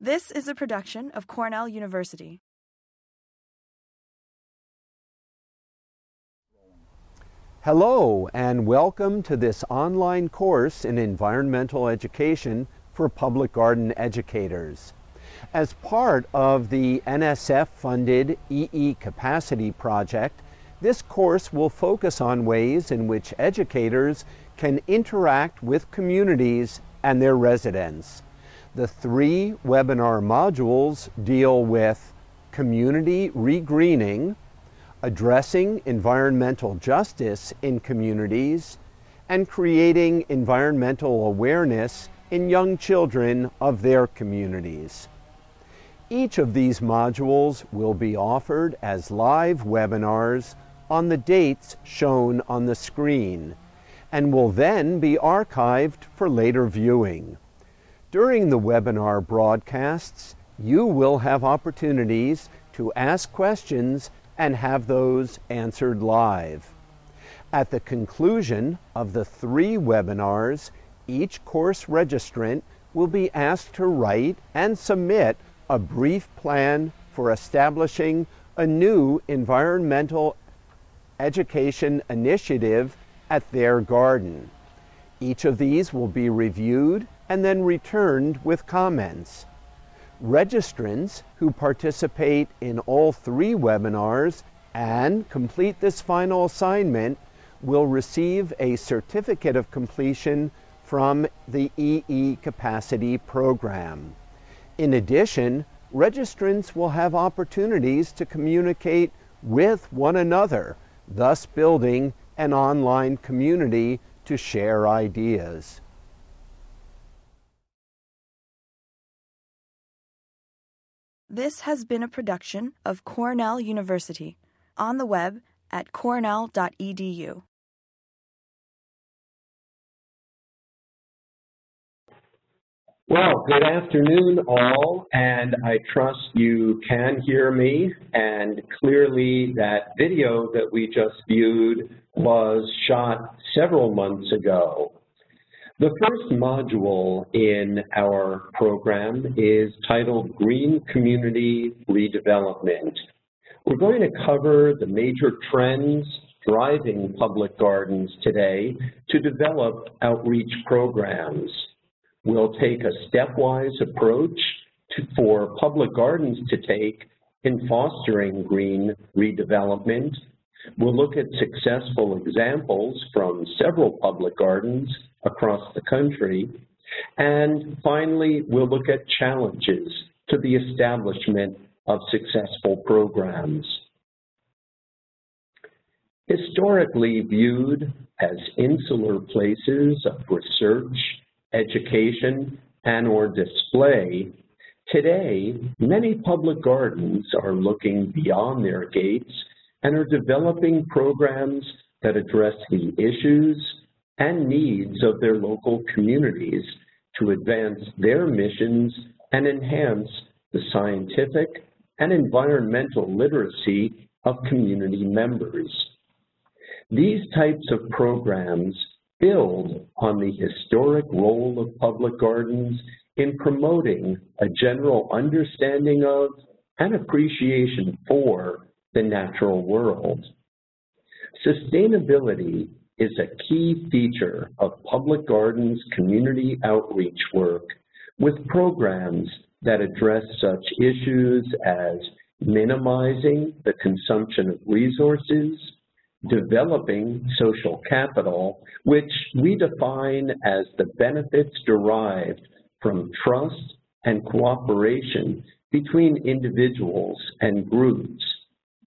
This is a production of Cornell University. Hello and welcome to this online course in environmental education for public garden educators. As part of the NSF-funded EE Capacity Project, this course will focus on ways in which educators can interact with communities and their residents. The 3 webinar modules deal with community regreening, addressing environmental justice in communities, and creating environmental awareness in young children of their communities. Each of these modules will be offered as live webinars on the dates shown on the screen, and will then be archived for later viewing. During the webinar broadcasts, you will have opportunities to ask questions and have those answered live. At the conclusion of the 3 webinars, each course registrant will be asked to write and submit a brief plan for establishing a new environmental education initiative at their garden. Each of these will be reviewed and then returned with comments. Registrants who participate in all 3 webinars and complete this final assignment will receive a certificate of completion from the EE Capacity Program. In addition, registrants will have opportunities to communicate with one another, thus building an online community to share ideas. This has been a production of Cornell University, on the web at cornell.edu. Well, good afternoon all, and I trust you can hear me, and clearly that video that we just viewed was shot several months ago. The first module in our program is titled Green Community Redevelopment. We're going to cover the major trends driving public gardens today to develop outreach programs. We'll take a stepwise approach for public gardens to take in fostering green redevelopment. We'll look at successful examples from several public gardens across the country. And finally, we'll look at challenges to the establishment of successful programs. Historically viewed as insular places of research, education, and/or display, today, many public gardens are looking beyond their gates and are developing programs that address the issues and needs of their local communities to advance their missions and enhance the scientific and environmental literacy of community members. These types of programs build on the historic role of public gardens in promoting a general understanding of and appreciation for the natural world. Sustainability is a key feature of public gardens' community outreach work, with programs that address such issues as minimizing the consumption of resources, developing social capital, which we define as the benefits derived from trust and cooperation between individuals and groups,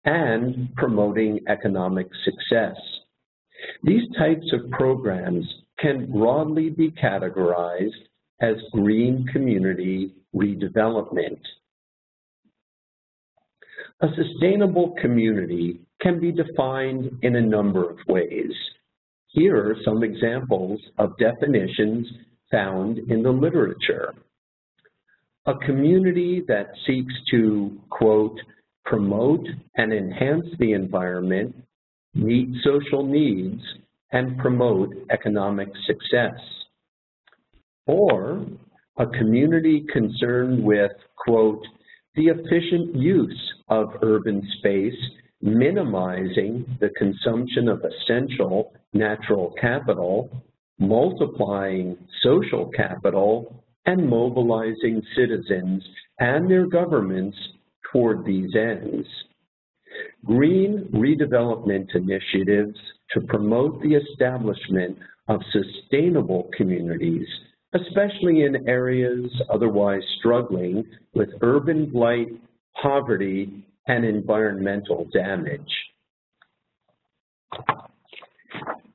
and promoting economic success. These types of programs can broadly be categorized as green community redevelopment. A sustainable community can be defined in a number of ways. Here are some examples of definitions found in the literature. A community that seeks to, quote, promote and enhance the environment, meet social needs, and promote economic success. Or a community concerned with, quote, the efficient use of urban space, minimizing the consumption of essential natural capital, multiplying social capital, and mobilizing citizens and their governments toward these ends. Green redevelopment initiatives to promote the establishment of sustainable communities, especially in areas otherwise struggling with urban blight, poverty, and environmental damage.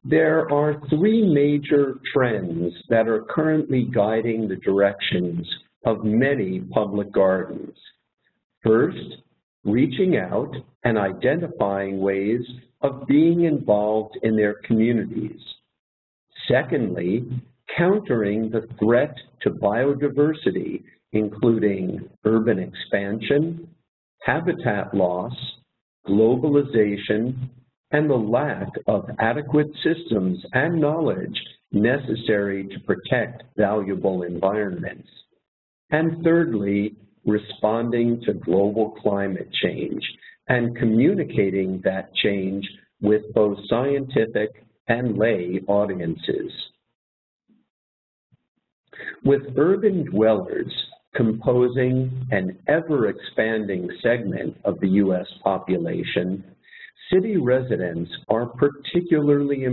There are three major trends that are currently guiding the directions of many public gardens. First, reaching out and identifying ways of being involved in their communities. Secondly, countering the threat to biodiversity, including urban expansion, habitat loss, globalization, and the lack of adequate systems and knowledge necessary to protect valuable environments. And thirdly, responding to global climate change and communicating that change with both scientific and lay audiences. With urban dwellers composing an ever-expanding segment of the U.S. population, city residents are particularly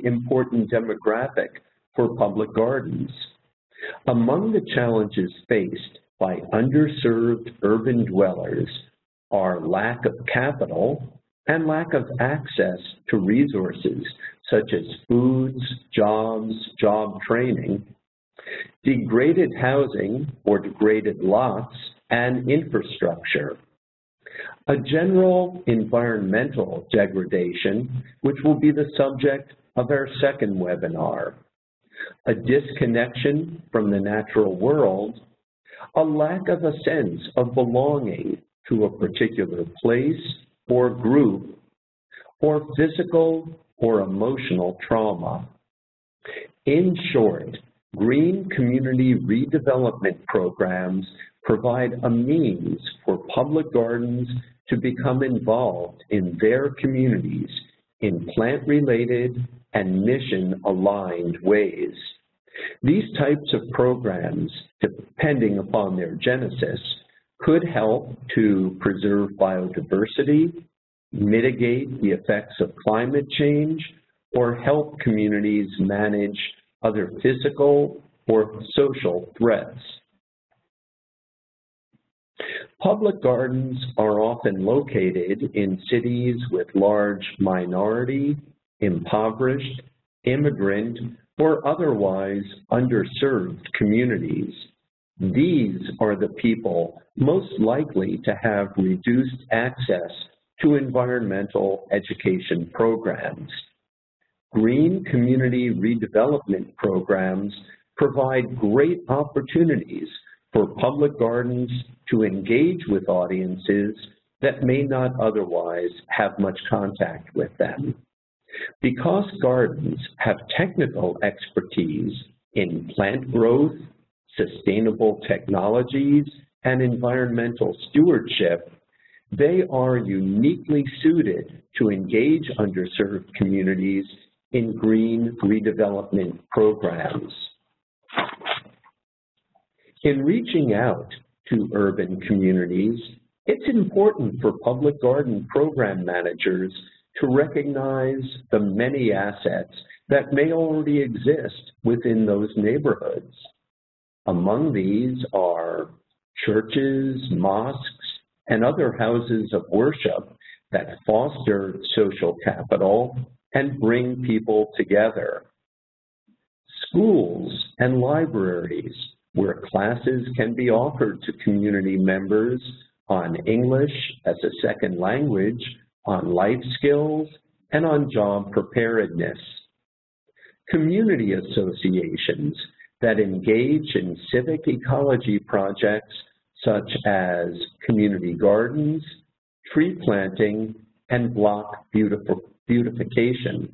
important demographic for public gardens. Among the challenges faced by underserved urban dwellers are lack of capital and lack of access to resources such as foods, jobs, job training, degraded housing or degraded lots, and infrastructure. A general environmental degradation, which will be the subject of our second webinar. A disconnection from the natural world, a lack of a sense of belonging to a particular place or group, or physical or emotional trauma. In short, green community redevelopment programs provide a means for public gardens to become involved in their communities in plant-related and mission-aligned ways. These types of programs, depending upon their genesis, could help to preserve biodiversity, mitigate the effects of climate change, or help communities manage other physical or social threats. Public gardens are often located in cities with large minority, impoverished, immigrant, or otherwise underserved communities. These are the people most likely to have reduced access to environmental education programs. Green community redevelopment programs provide great opportunities for public gardens to engage with audiences that may not otherwise have much contact with them. Because gardens have technical expertise in plant growth, sustainable technologies, and environmental stewardship, they are uniquely suited to engage underserved communities in green redevelopment programs. In reaching out to urban communities, it's important for public garden program managers to recognize the many assets that may already exist within those neighborhoods. Among these are churches, mosques, and other houses of worship that foster social capital and bring people together. Schools and libraries, where classes can be offered to community members on English as a second language, on life skills, and on job preparedness. Community associations that engage in civic ecology projects such as community gardens, tree planting, and block beautification.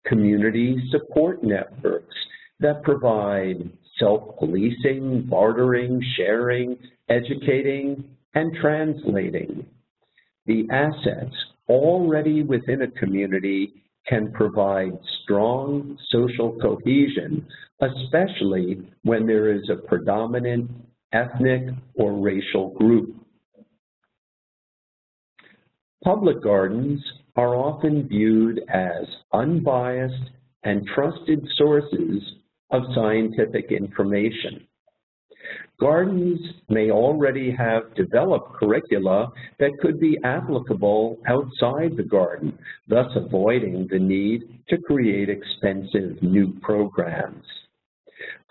Community support networks that provide self-policing, bartering, sharing, educating, and translating. The assets already within a community can provide strong social cohesion, especially when there is a predominant ethnic or racial group. Public gardens are often viewed as unbiased and trusted sources of scientific information. Gardens may already have developed curricula that could be applicable outside the garden, thus avoiding the need to create expensive new programs.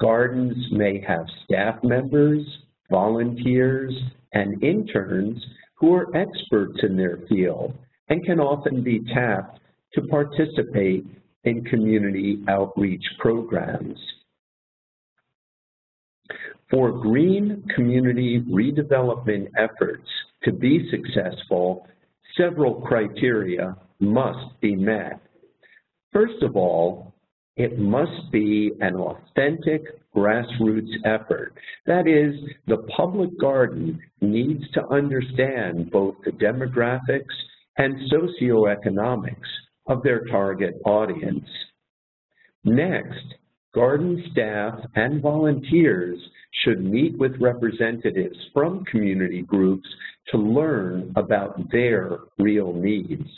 Gardens may have staff members, volunteers, and interns who are experts in their field and can often be tapped to participate in community outreach programs. For green community redevelopment efforts to be successful, several criteria must be met. First of all, it must be an authentic grassroots effort. That is, the public garden needs to understand both the demographics and socioeconomics of their target audience. Next, garden staff and volunteers should meet with representatives from community groups to learn about their real needs.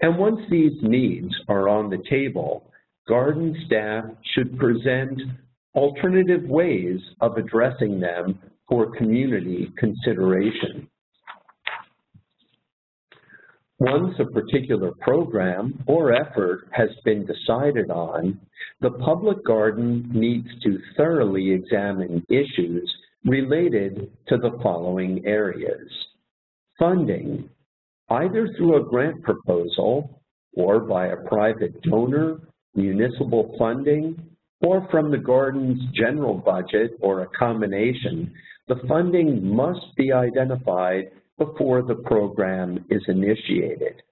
And once these needs are on the table, garden staff should present alternative ways of addressing them for community consideration. Once a particular program or effort has been decided on, the public garden needs to thoroughly examine issues related to the following areas. Funding, either through a grant proposal or by a private donor, municipal funding, or from the garden's general budget or a combination, the funding must be identified before the program is initiated.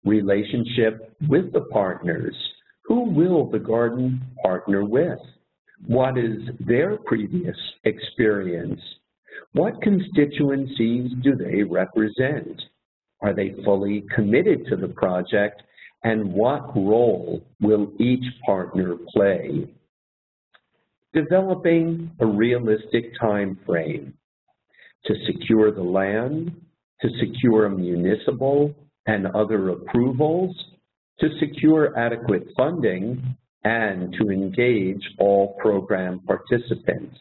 Relationship with the partners. Who will the garden partner with? What is their previous experience? What constituencies do they represent? Are they fully committed to the project? And what role will each partner play? Developing a realistic time frame to secure the land, to secure municipal and other approvals, to secure adequate funding, and to engage all program participants.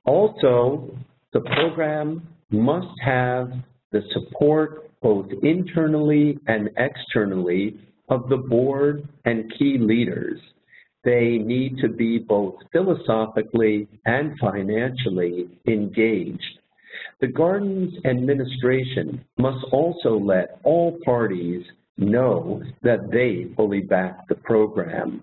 Also, the program must have the support both internally and externally of the board and key leaders. They need to be both philosophically and financially engaged. The garden's administration must also let all parties know that they fully back the program.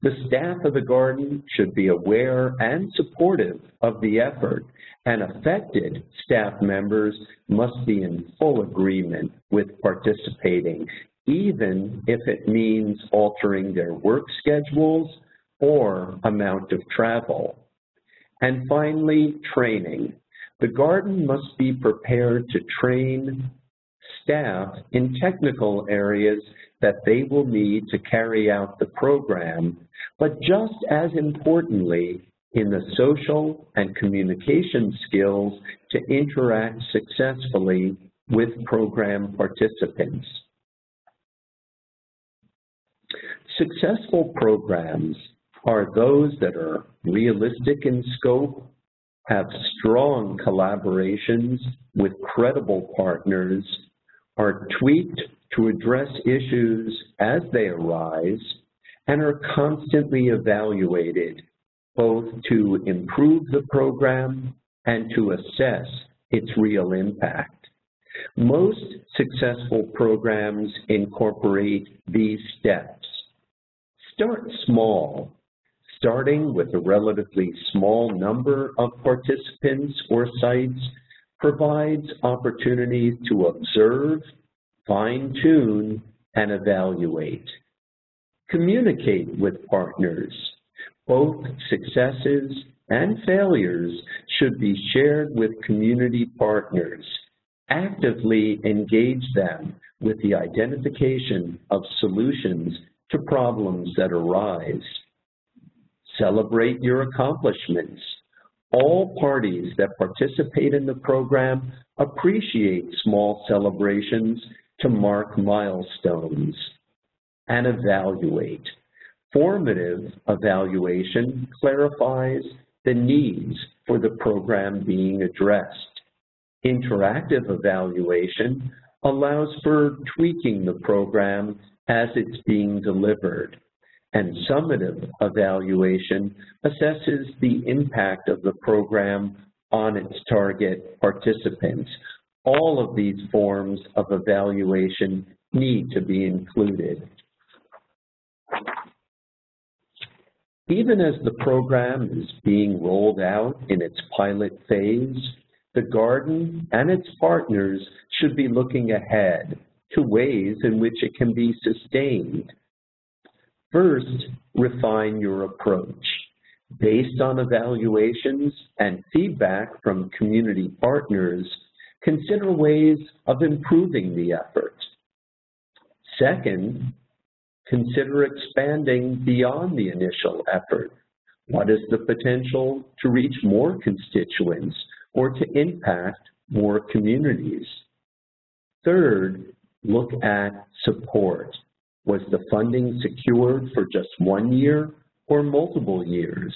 The staff of the garden should be aware and supportive of the effort, and affected staff members must be in full agreement with participating, even if it means altering their work schedules or amount of travel. And finally, training. The garden must be prepared to train staff in technical areas that they will need to carry out the program, but just as importantly, in the social and communication skills to interact successfully with program participants. Successful programs are those that are realistic in scope, have strong collaborations with credible partners, are tweaked to address issues as they arise, and are constantly evaluated both to improve the program and to assess its real impact. Most successful programs incorporate these steps. Start small. Starting with a relatively small number of participants or sites provides opportunities to observe fine-tune, and evaluate. Communicate with partners. Both successes and failures should be shared with community partners. Actively engage them with the identification of solutions to problems that arise. Celebrate your accomplishments. All parties that participate in the program appreciate small celebrations to mark milestones. And evaluate. Formative evaluation clarifies the needs for the program being addressed. Interactive evaluation allows for tweaking the program as it's being delivered. And summative evaluation assesses the impact of the program on its target participants. All of these forms of evaluation need to be included. Even as the program is being rolled out in its pilot phase, the garden and its partners should be looking ahead to ways in which it can be sustained. First, refine your approach. Based on evaluations and feedback from community partners, consider ways of improving the effort. Second, consider expanding beyond the initial effort. What is the potential to reach more constituents or to impact more communities? Third, look at support. Was the funding secured for just 1 year or multiple years?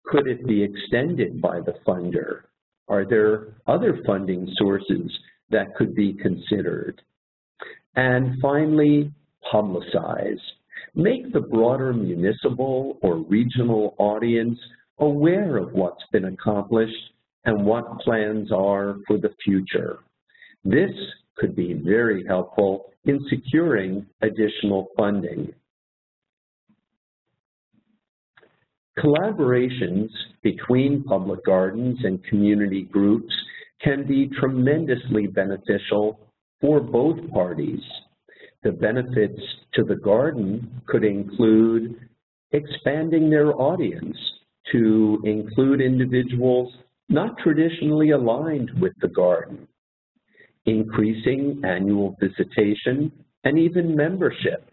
Could it be extended by the funder? Are there other funding sources that could be considered? And finally, publicize. Make the broader municipal or regional audience aware of what's been accomplished and what plans are for the future. This could be very helpful in securing additional funding. Collaborations between public gardens and community groups can be tremendously beneficial for both parties. The benefits to the garden could include expanding their audience to include individuals not traditionally aligned with the garden, increasing annual visitation and even membership,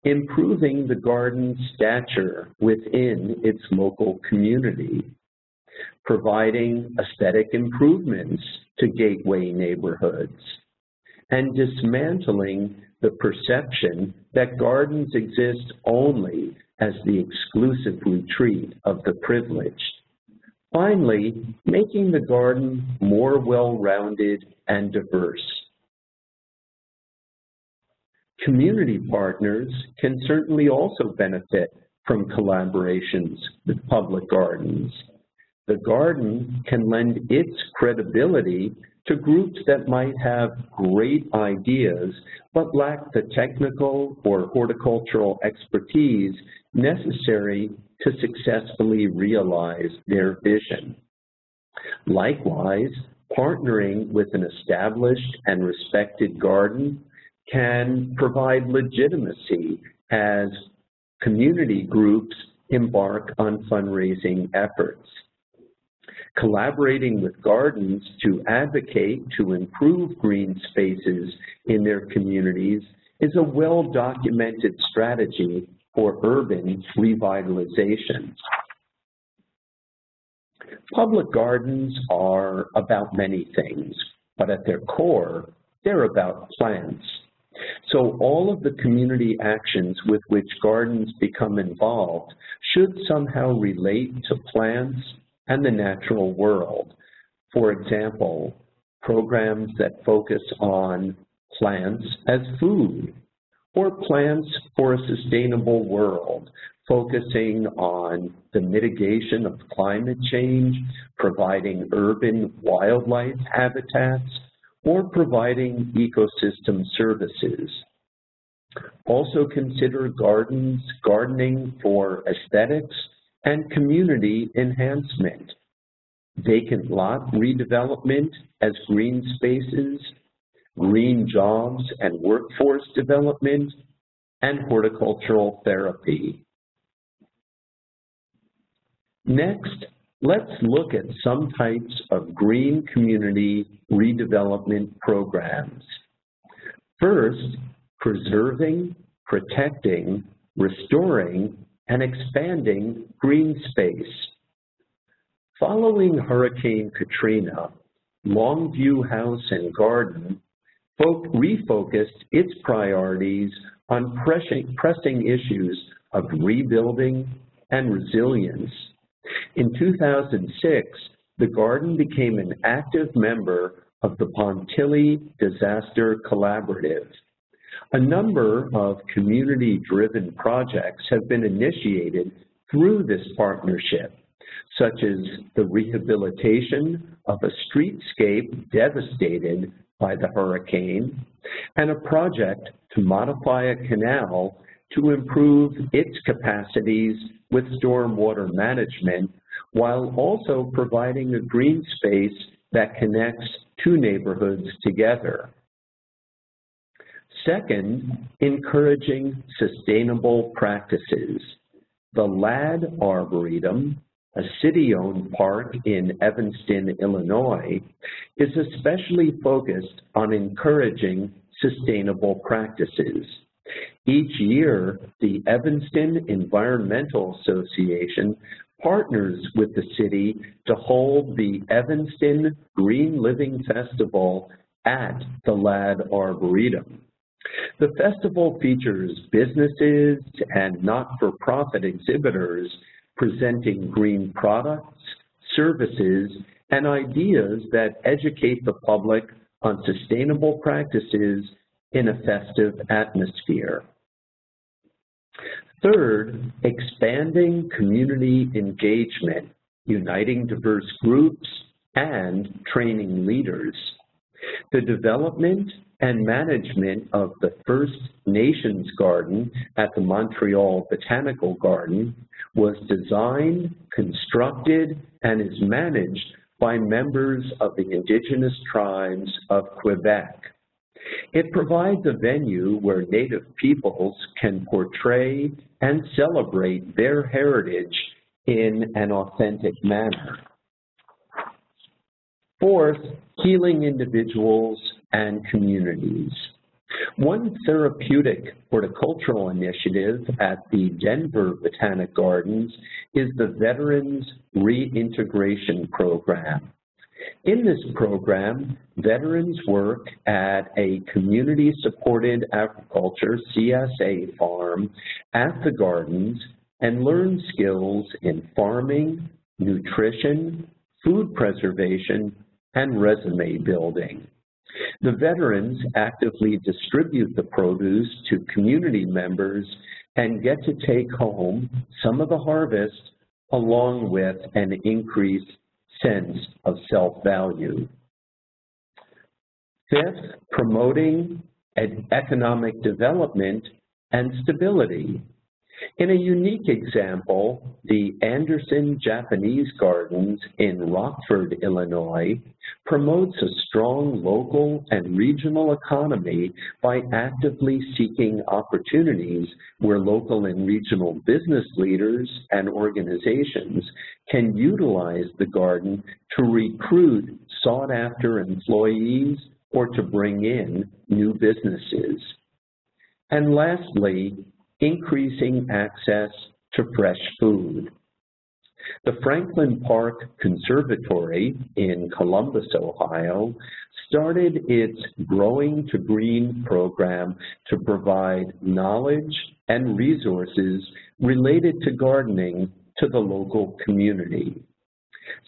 improving the garden's stature within its local community, providing aesthetic improvements to gateway neighborhoods, and dismantling the perception that gardens exist only as the exclusive retreat of the privileged. Finally, making the garden more well-rounded and diverse. Community partners can certainly also benefit from collaborations with public gardens. The garden can lend its credibility to groups that might have great ideas but lack the technical or horticultural expertise necessary to successfully realize their vision. Likewise, partnering with an established and respected garden can provide legitimacy as community groups embark on fundraising efforts. Collaborating with gardens to advocate to improve green spaces in their communities is a well-documented strategy for urban revitalization. Public gardens are about many things, but at their core, they're about plants. So all of the community actions with which gardens become involved should somehow relate to plants and the natural world. For example, programs that focus on plants as food, or plants for a sustainable world, focusing on the mitigation of climate change, providing urban wildlife habitats, or providing ecosystem services. Also consider gardening for aesthetics and community enhancement, vacant lot redevelopment as green spaces, green jobs and workforce development, and horticultural therapy. Next, let's look at some types of green community redevelopment programs. First, preserving, protecting, restoring, and expanding green space. Following Hurricane Katrina, Longview House and Garden refocused its priorities on pressing issues of rebuilding and resilience. In 2006, the garden became an active member of the Pontilli Disaster Collaborative. A number of community-driven projects have been initiated through this partnership, such as the rehabilitation of a streetscape devastated by the hurricane, and a project to modify a canal to improve its capacities with stormwater management, while also providing a green space that connects two neighborhoods together. Second, encouraging sustainable practices. The Ladd Arboretum, a city-owned park in Evanston, Illinois, is especially focused on encouraging sustainable practices. Each year, the Evanston Environmental Association partners with the city to hold the Evanston Green Living Festival at the Ladd Arboretum. The festival features businesses and not-for-profit exhibitors presenting green products, services, and ideas that educate the public on sustainable practices in a festive atmosphere. Third, expanding community engagement, uniting diverse groups, and training leaders. The development and management of the First Nations Garden at the Montreal Botanical Garden was designed, constructed, and is managed by members of the Indigenous tribes of Quebec. It provides a venue where Native peoples can portray and celebrate their heritage in an authentic manner. Fourth, healing individuals and communities. One therapeutic horticultural initiative at the Denver Botanic Gardens is the Veterans Reintegration Program. In this program, veterans work at a community-supported agriculture CSA farm at the gardens and learn skills in farming, nutrition, food preservation, and resume building. The veterans actively distribute the produce to community members and get to take home some of the harvest along with an increased sense of self-value. Fifth, promoting economic development and stability. In a unique example, the Anderson Japanese Gardens in Rockford, Illinois, promotes a strong local and regional economy by actively seeking opportunities where local and regional business leaders and organizations can utilize the garden to recruit sought-after employees or to bring in new businesses. And lastly, increasing access to fresh food. The Franklin Park Conservatory in Columbus, Ohio, started its Growing to Green program to provide knowledge and resources related to gardening to the local community.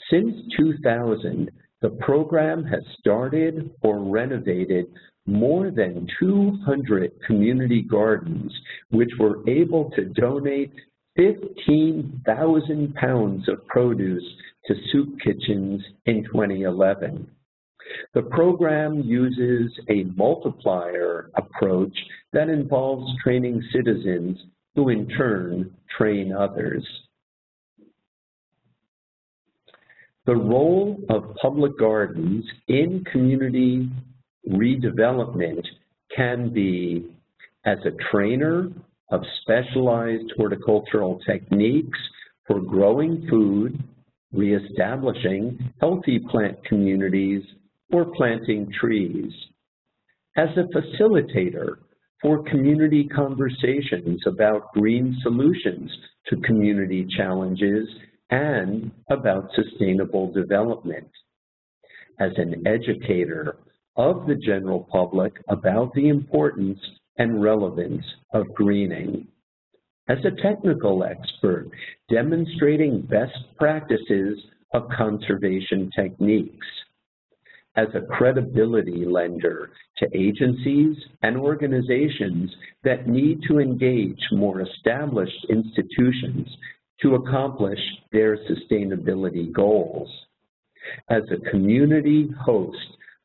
Since 2000, the program has started or renovated more than 200 community gardens, which were able to donate 15,000 pounds of produce to soup kitchens in 2011. The program uses a multiplier approach that involves training citizens who in turn train others. The role of public gardens in community redevelopment can be as a trainer of specialized horticultural techniques for growing food, reestablishing healthy plant communities, or planting trees. As a facilitator for community conversations about green solutions to community challenges and about sustainable development. As an educator of the general public about the importance and relevance of greening. As a technical expert, demonstrating best practices of conservation techniques. As a credibility lender to agencies and organizations that need to engage more established institutions to accomplish their sustainability goals. As a community host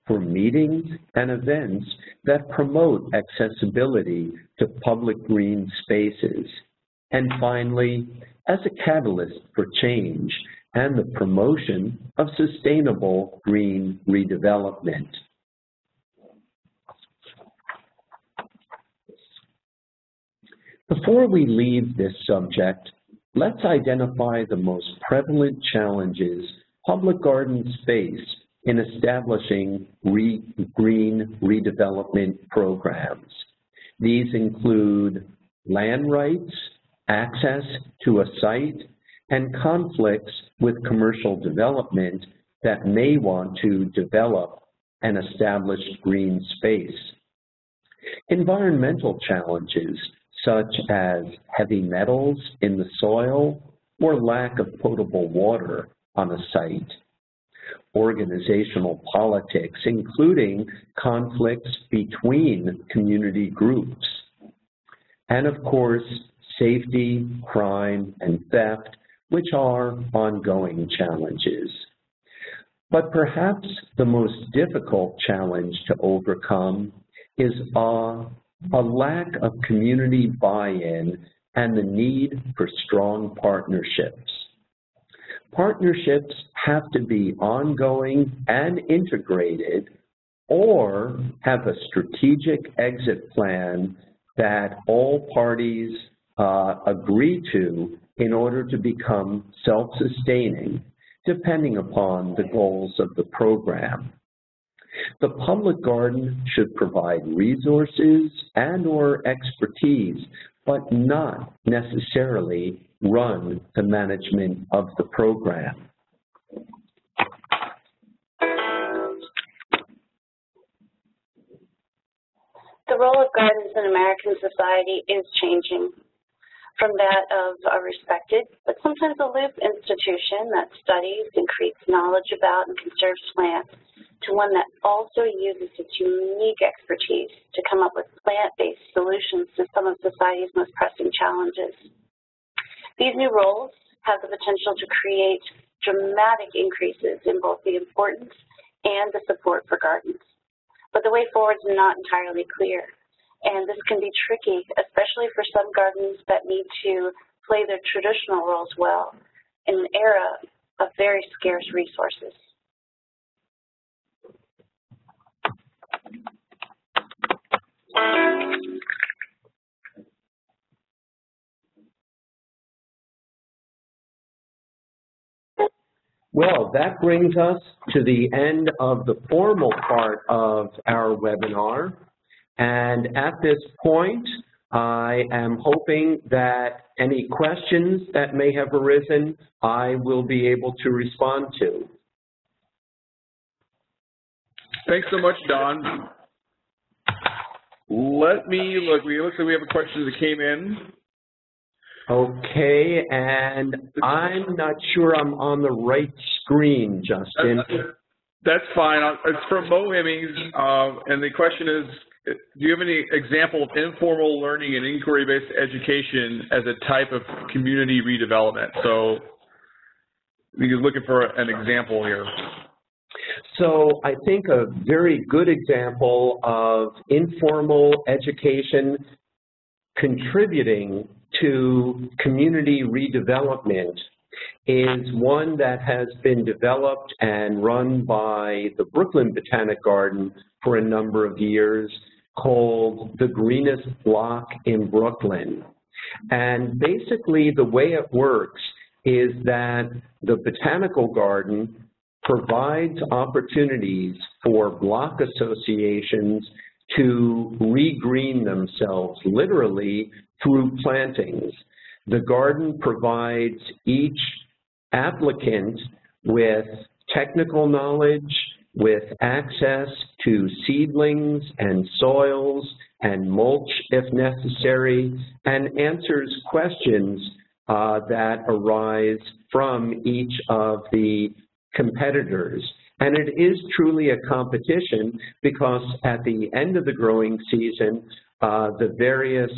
for meetings and events that promote accessibility to public green spaces. And finally, as a catalyst for change and the promotion of sustainable green redevelopment. Before we leave this subject, let's identify the most prevalent challenges public gardens face in establishing green redevelopment programs. These include land rights, access to a site, and conflicts with commercial development that may want to develop an established green space. Environmental challenges such as heavy metals in the soil or lack of potable water on a site. Organizational politics, including conflicts between community groups. And of course, safety, crime, and theft, which are ongoing challenges. But perhaps the most difficult challenge to overcome is a lack of community buy-in and the need for strong partnerships. Partnerships have to be ongoing and integrated or have a strategic exit plan that all parties agree to in order to become self-sustaining, depending upon the goals of the program. The public garden should provide resources and/or expertise, but not necessarily run the management of the program. The role of gardens in American society is changing from that of a respected, but sometimes aloof institution that studies and creates knowledge about and conserves plants to one that also uses its unique expertise to come up with plant-based solutions to some of society's most pressing challenges. These new roles have the potential to create dramatic increases in both the importance and the support for gardens. But the way forward is not entirely clear, and this can be tricky, especially for some gardens that need to play their traditional roles well in an era of very scarce resources. Well, that brings us to the end of the formal part of our webinar. And at this point, I am hoping that any questions that may have arisen, I will be able to respond to. Thanks so much, Don. Let me look. It looks like we have a question that came in. Okay, and I'm not sure I'm on the right screen, Justin. That's fine. It's from Mo Hemmings, and the question is, do you have any example of informal learning and inquiry-based education as a type of community redevelopment? So you're looking for an example here. So I think a very good example of informal education contributing to community redevelopment is one that has been developed and run by the Brooklyn Botanic Garden for a number of years, called the Greenest Block in Brooklyn. And basically the way it works is that the Botanical Garden provides opportunities for block associations to regreen themselves, literally, through plantings. The garden provides each applicant with technical knowledge, with access to seedlings and soils and mulch if necessary, and answers questions that arise from each of the competitors. And it is truly a competition because at the end of the growing season, the various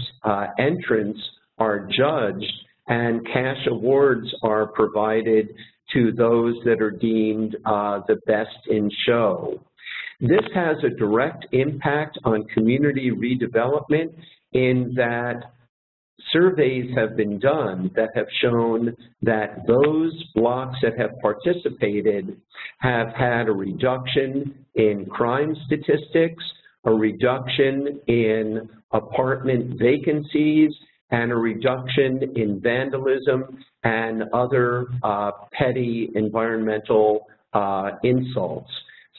entrants are judged and cash awards are provided to those that are deemed the best in show. This has a direct impact on community redevelopment in that surveys have been done that have shown that those blocks that have participated have had a reduction in crime statistics, a reduction in apartment vacancies, and a reduction in vandalism and other petty environmental insults.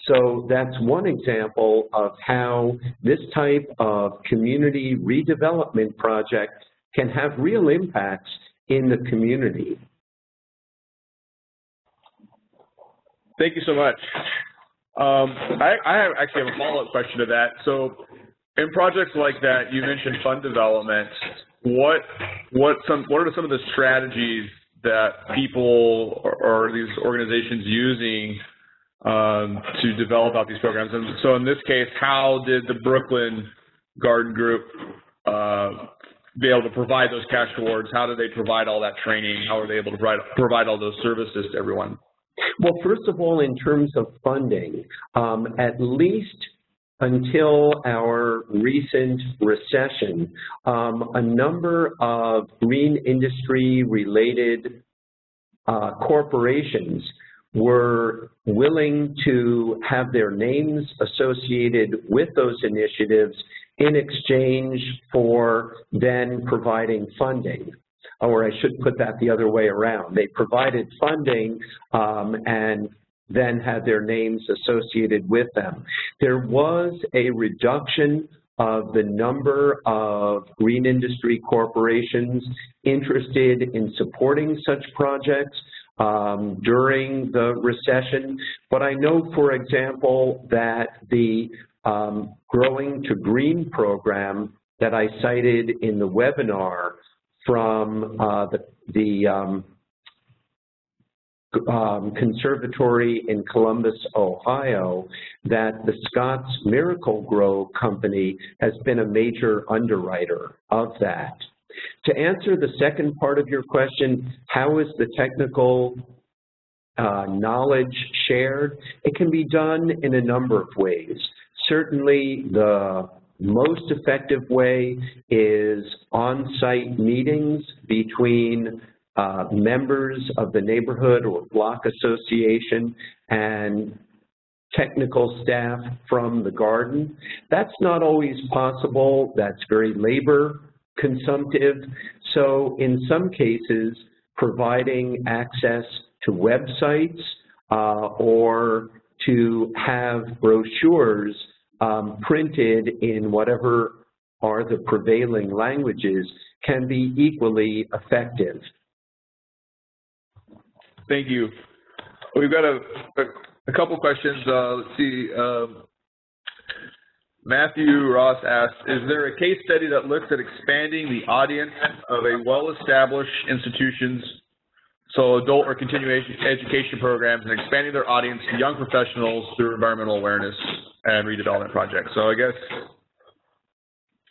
So that's one example of how this type of community redevelopment project can have real impacts in the community. Thank you so much. I actually have a follow-up question to that. So in projects like that, you mentioned fund development. What are some of the strategies that people or these organizations using to develop out these programs? And so in this case, how did the Brooklyn Garden Group be able to provide those cash awards? How do they provide all that training? How are they able to provide all those services to everyone? Well, first of all, in terms of funding, at least until our recent recession, a number of green industry-related corporations were willing to have their names associated with those initiatives in exchange for then providing funding. Or I should put that the other way around. They provided funding and then had their names associated with them. There was a reduction of the number of green industry corporations interested in supporting such projects during the recession. But I know, for example, that the Growing to Green program that I cited in the webinar from the conservatory in Columbus, Ohio, that the Scott's Miracle Grow company has been a major underwriter of that. To answer the second part of your question, how is the technical knowledge shared? It can be done in a number of ways. Certainly the most effective way is on-site meetings between members of the neighborhood or block association and technical staff from the garden. That's not always possible. That's very labor consumptive. So in some cases, providing access to websites or to have brochures printed in whatever are the prevailing languages can be equally effective. Thank you. We've got a couple questions. Let's see. Matthew Ross asked, is there a case study that looks at expanding the audience of a well-established institutions, so adult or continuation education programs, and expanding their audience to young professionals through environmental awareness and redevelopment projects? So I guess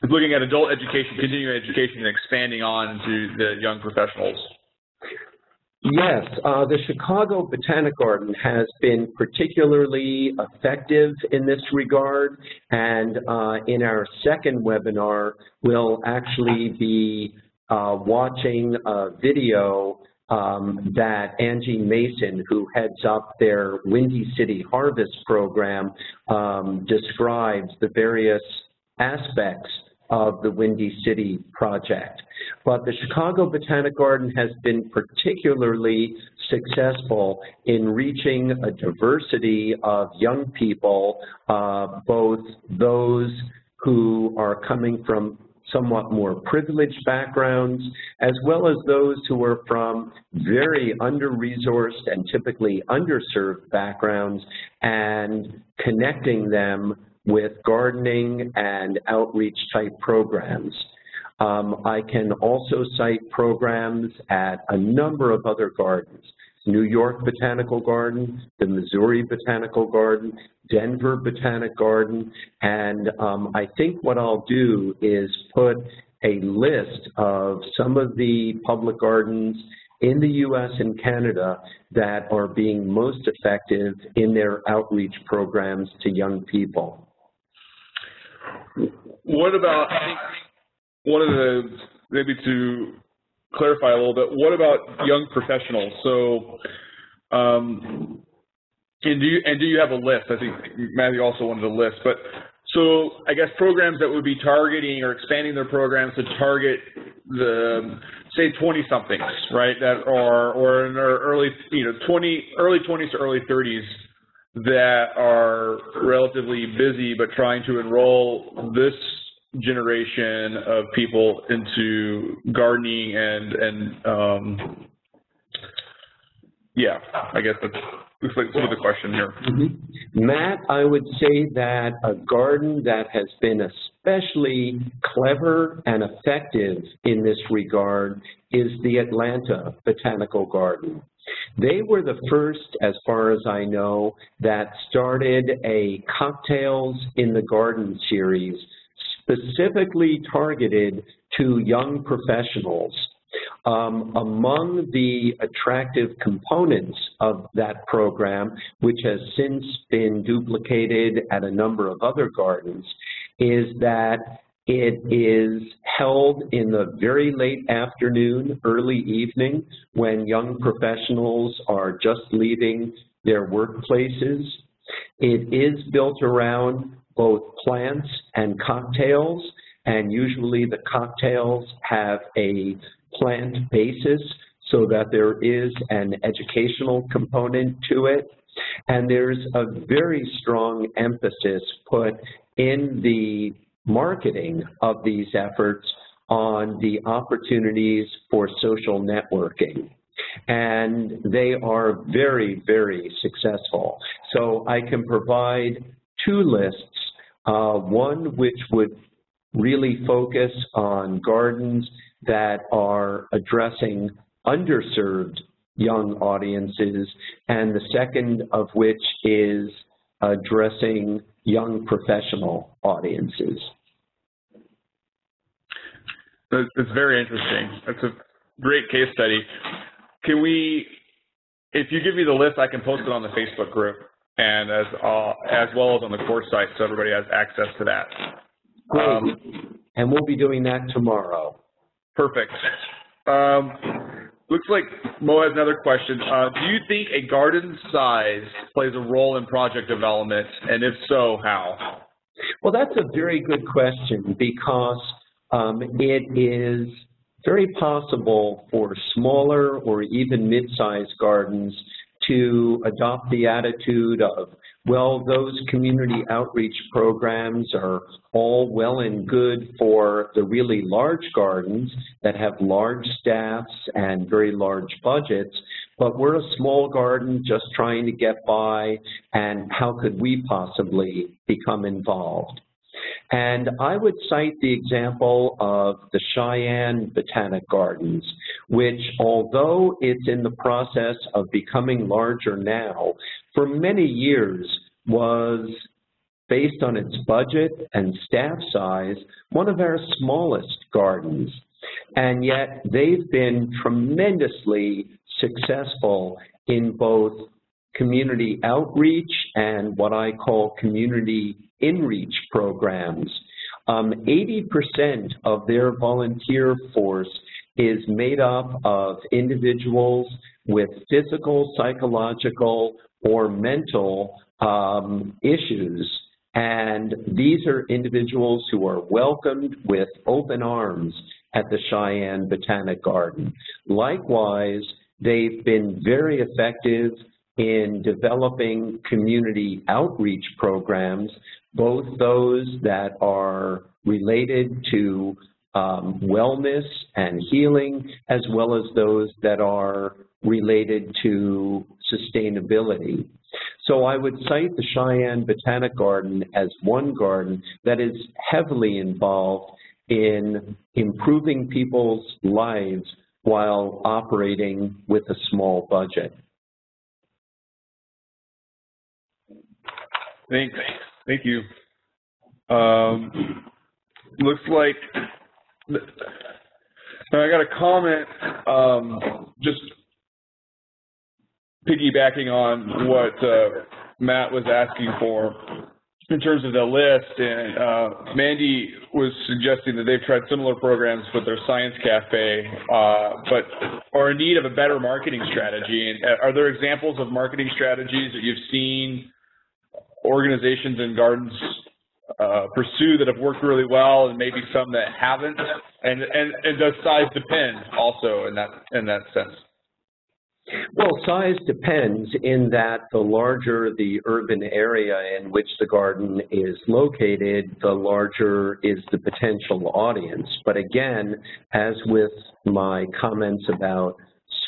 it's looking at adult education, continuing education, and expanding on into the young professionals. Yes, the Chicago Botanic Garden has been particularly effective in this regard, and in our second webinar, we'll actually be watching a video that Angie Mason, who heads up their Windy City Harvest program, describes the various aspects of the Windy City project. But the Chicago Botanic Garden has been particularly successful in reaching a diversity of young people, both those who are coming from somewhat more privileged backgrounds, as well as those who are from very under-resourced and typically underserved backgrounds, and connecting them with gardening and outreach type programs. I can also cite programs at a number of other gardens: New York Botanical Garden, the Missouri Botanical Garden, Denver Botanic Garden, and I think what I'll do is put a list of some of the public gardens in the U.S. and Canada that are being most effective in their outreach programs to young people. What about, I think one of the, maybe to clarify a little bit, what about young professionals? So, and do you have a list? I think Matthew also wanted a list, but so I guess programs that would be targeting or expanding their programs to target the, say, 20-somethings, right, that are, or in their early, early 20s to early 30s, that are relatively busy but trying to enroll this generation of people into gardening and yeah, I guess that's some of the question here. Matt, I would say that a garden that has been especially clever and effective in this regard is the Atlanta Botanical Garden. They were the first, as far as I know, that started a Cocktails in the Garden series specifically targeted to young professionals. Among the attractive components of that program, which has since been duplicated at a number of other gardens, is that it is held in the very late afternoon, early evening, when young professionals are just leaving their workplaces. It is built around both plants and cocktails, and usually the cocktails have a plant basis so that there is an educational component to it. And there's a very strong emphasis put in the marketing of these efforts on the opportunities for social networking. And they are very, very successful. So I can provide two lists, one which would really focus on gardens that are addressing underserved young audiences, and the second of which is addressing young professional audiences. It's very interesting. It's a great case study. Can we, if you give me the list, I can post it on the Facebook group and as well as on the course site so everybody has access to that. Great. And we'll be doing that tomorrow. Perfect. Looks like Mo has another question. Do you think a garden size plays a role in project development, and if so, how? Well, that's a very good question, because it is very possible for smaller or even mid-sized gardens to adopt the attitude of, well, those community outreach programs are all well and good for the really large gardens that have large staffs and very large budgets, but we're a small garden just trying to get by, and how could we possibly become involved? And I would cite the example of the Cheyenne Botanic Gardens, which, although it's in the process of becoming larger now, for many years was, based on its budget and staff size, one of our smallest gardens. And yet they've been tremendously successful in both community outreach and what I call community in-reach programs. 80% of their volunteer force is made up of individuals with physical, psychological, or mental issues. And these are individuals who are welcomed with open arms at the Cheyenne Botanic Garden. Likewise, they've been very effective in developing community outreach programs, both those that are related to wellness and healing, as well as those that are related to sustainability. So I would cite the Cheyenne Botanic Garden as one garden that is heavily involved in improving people's lives while operating with a small budget. Thanks. Thank you. Looks like I got a comment just piggybacking on what Matt was asking for in terms of the list, and Mandy was suggesting that they've tried similar programs with their Science Cafe, but are in need of a better marketing strategy. And are there examples of marketing strategies that you've seen organizations and gardens pursue that have worked really well, and maybe some that haven't? And does size depend also in that sense? Well, size depends in that the larger the urban area in which the garden is located, the larger is the potential audience. But again, as with my comments about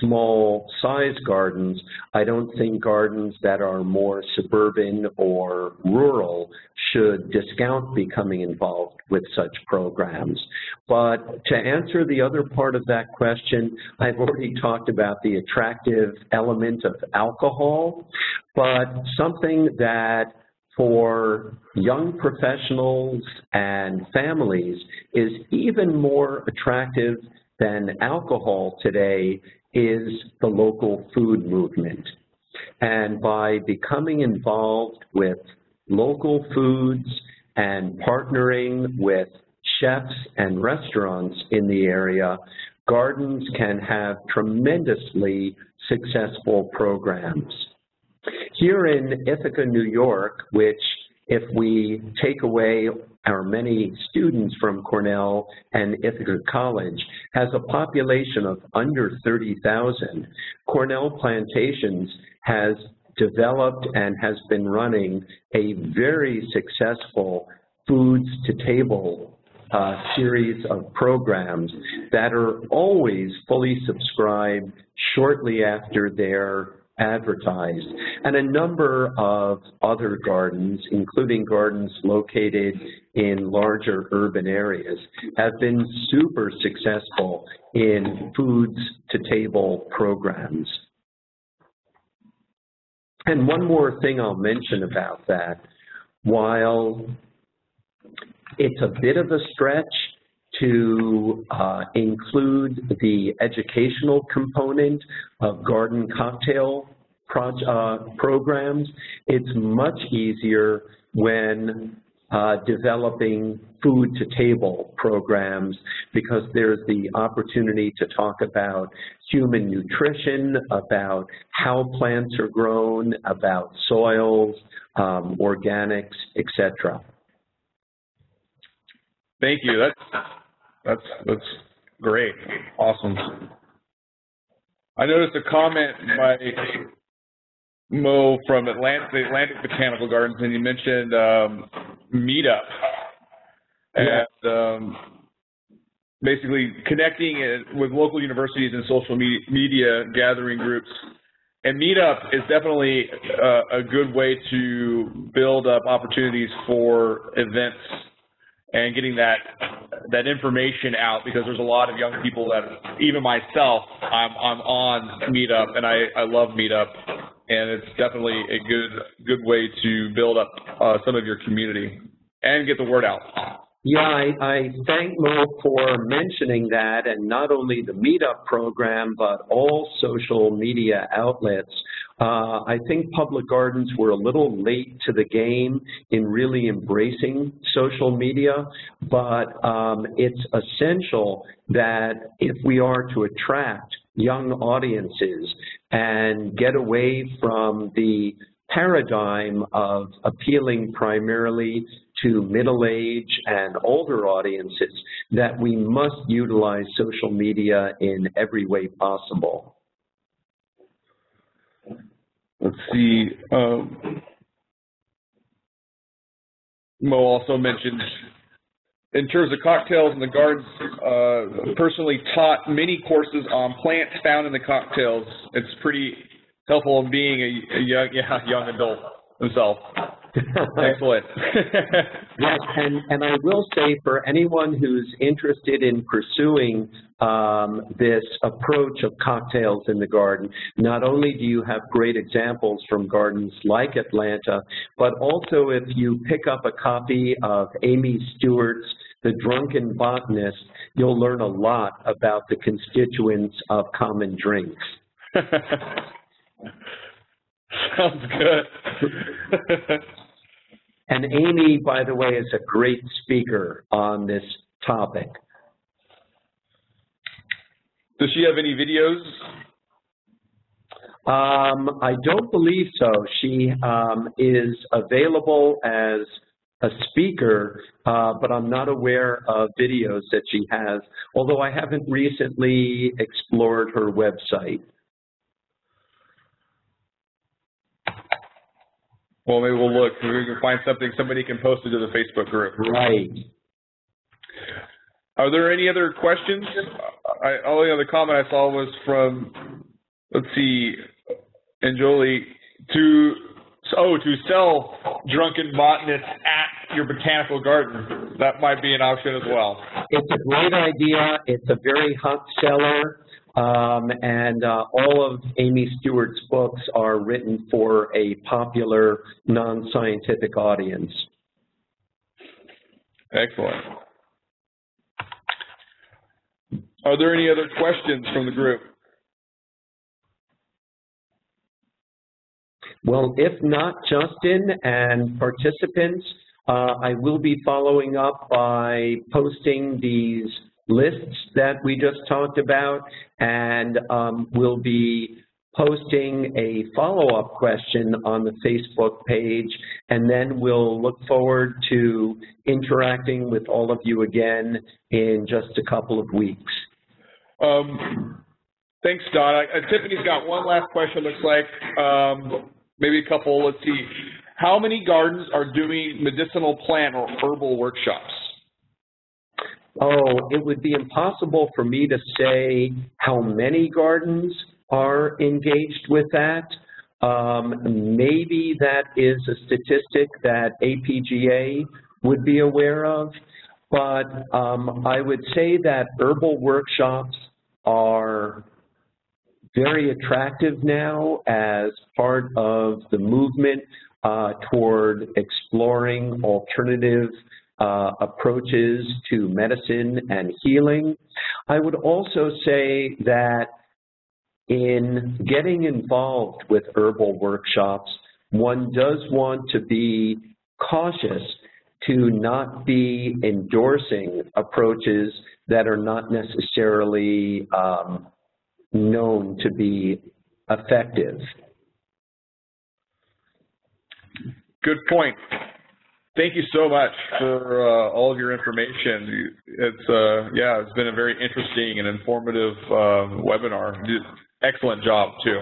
small size gardens, I don't think gardens that are more suburban or rural should discount becoming involved with such programs. But to answer the other part of that question, I've already talked about the attractive element of alcohol, but something that for young professionals and families is even more attractive than alcohol today is the local food movement. And by becoming involved with local foods and partnering with chefs and restaurants in the area, gardens can have tremendously successful programs. Here in Ithaca, New York, which if we take away our many students from Cornell and Ithaca College, has a population of under 30,000. Cornell Plantations has developed and has been running a very successful Foods to Table series of programs that are always fully subscribed shortly after they're advertised. And a number of other gardens, including gardens located in larger urban areas, have been super successful in Foods to Table programs. And one more thing I'll mention about that, while it's a bit of a stretch to include the educational component of garden cocktail programs, it's much easier when developing food to table programs, because there's the opportunity to talk about human nutrition, about how plants are grown, about soils, organics, etc. Thank you. That's great. Awesome. I noticed a comment by Mo from the Atlantic Botanical Gardens, and you mentioned Meetup, and basically connecting it with local universities and social media gathering groups. And Meetup is definitely a good way to build up opportunities for events and getting that information out, because there's a lot of young people that, even myself, I'm on Meetup, and I love Meetup, and it's definitely a good way to build up some of your community and get the word out. Yeah, I thank Mo for mentioning that, and not only the Meetup program, but all social media outlets I think public gardens were a little late to the game in really embracing social media, but it's essential that if we are to attract young audiences and get away from the paradigm of appealing primarily to middle-age and older audiences, that we must utilize social media in every way possible. Let's see. Mo also mentioned, in terms of cocktails in the gardens, personally taught many courses on plants found in the cocktails. It's pretty helpful in being a young adult himself. Excellent. Yes, and I will say for anyone who's interested in pursuing this approach of cocktails in the garden, not only do you have great examples from gardens like Atlanta, but also if you pick up a copy of Amy Stewart's The Drunken Botanist, you'll learn a lot about the constituents of common drinks. Sounds good. And Amy, by the way, is a great speaker on this topic. Does she have any videos? I don't believe so. She is available as a speaker, but I'm not aware of videos that she has, although I haven't recently explored her website. Well, maybe we'll look. Maybe we can find something somebody can post it to the Facebook group. Right. Are there any other questions? Only other comment I saw was from, let's see, Anjoli, to sell Drunken Botanist at your botanical garden. That might be an option as well. It's a great idea. It's a very hot seller. And all of Amy Stewart's books are written for a popular non-scientific audience. Excellent. Are there any other questions from the group? Well, if not, Justin and participants, I will be following up by posting these lists that we just talked about, and we'll be posting a follow-up question on the Facebook page, and then we'll look forward to interacting with all of you again in just a couple of weeks. Thanks, Don. Tiffany's got one last question, looks like. Maybe a couple. Let's see. How many gardens are doing medicinal plant or herbal workshops? Oh, it would be impossible for me to say how many gardens are engaged with that. Maybe that is a statistic that APGA would be aware of, but I would say that herbal workshops are very attractive now as part of the movement toward exploring alternative approaches to medicine and healing. I would also say that in getting involved with herbal workshops, one does want to be cautious to not be endorsing approaches that are not necessarily known to be effective. Good point. Thank you so much for all of your information. It's been a very interesting and informative webinar. Excellent job too.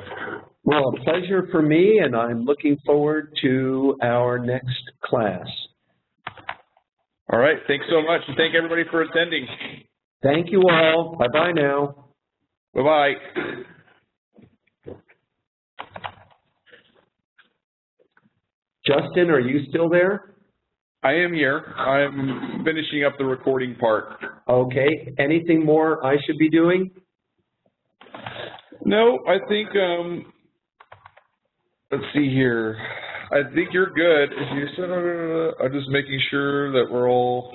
Well, a pleasure for me, and I'm looking forward to our next class. All right, thanks so much, and thank everybody for attending. Thank you all. Bye-bye now. Bye-bye. Justin, are you still there? I am here. I'm finishing up the recording part. Okay. Anything more I should be doing? No, I think, let's see here. I think you're good. I'm just making sure that we're all